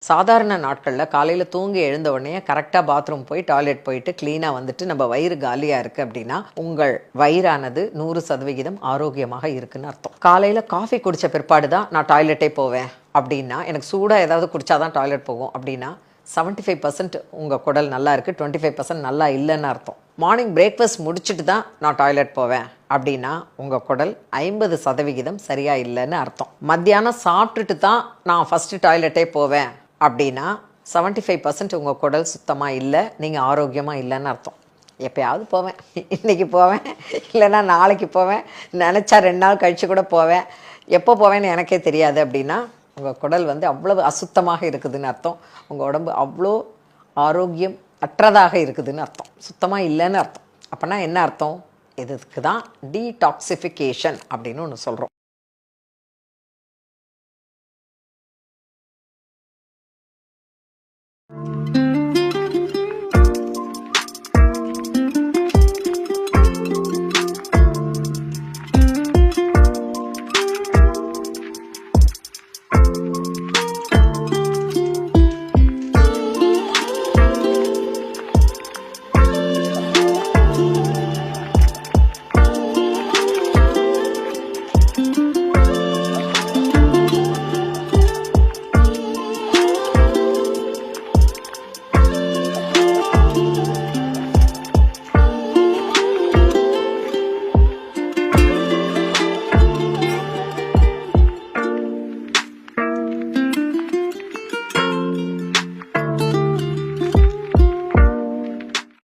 சாதாரண நாட்களில் காலையில் தூங்கி எழுந்த உடனே கரெக்டாக பாத்ரூம் போய் டாய்லெட் போயிட்டு க்ளீனாக வந்துட்டு நம்ம வயிறு காலியாக இருக்குது அப்படின்னா உங்கள் வயிறானது 100% ஆரோக்கியமாக இருக்குன்னு அர்த்தம். காலையில் காஃபி குடித்த பிற்பாடு தான் நான் டாய்லெட்டே போவேன் அப்படின்னா, எனக்கு சூடாக ஏதாவது குடித்தாதான் டாய்லெட் போகும் அப்படின்னா 75% உங்கள் குடல் நல்லா இருக்குது, 25% நல்லா இல்லைன்னு அர்த்தம். மார்னிங் பிரேக்ஃபாஸ்ட் முடிச்சுட்டு தான் நான் டாய்லெட் போவேன் அப்படின்னா உங்கள் குடல் 50% சரியாக இல்லைன்னு அர்த்தம். மத்தியானம் சாப்பிட்டுட்டு தான் நான் ஃபஸ்ட்டு டாய்லெட்டே போவேன் அப்படின்னா 75% உங்கள் குடல் சுத்தமாக இல்லை, நீங்கள் ஆரோக்கியமாக இல்லைன்னு அர்த்தம். எப்போயாவது போவேன், இன்றைக்கி போவேன், இல்லைன்னா நாளைக்கு போவேன், நினச்சா 2 நாள் கழித்து கூட போவேன், எப்போ போவேன்னு எனக்கே தெரியாது அப்படின்னா உங்கள் குடல் அவ்வளவு அசுத்தமாக இருக்குதுன்னு அர்த்தம். உங்கள் உடம்பு அவ்வளோ ஆரோக்கியம் அற்றதாக இருக்குதுன்னு அர்த்தம், சுத்தமாக இல்லைன்னு அர்த்தம். அப்போனா என்ன அர்த்தம்? இதுக்கு தான் டீடாக்சிஃபிகேஷன் அப்படின்னு ஒன்று சொல்கிறோம்.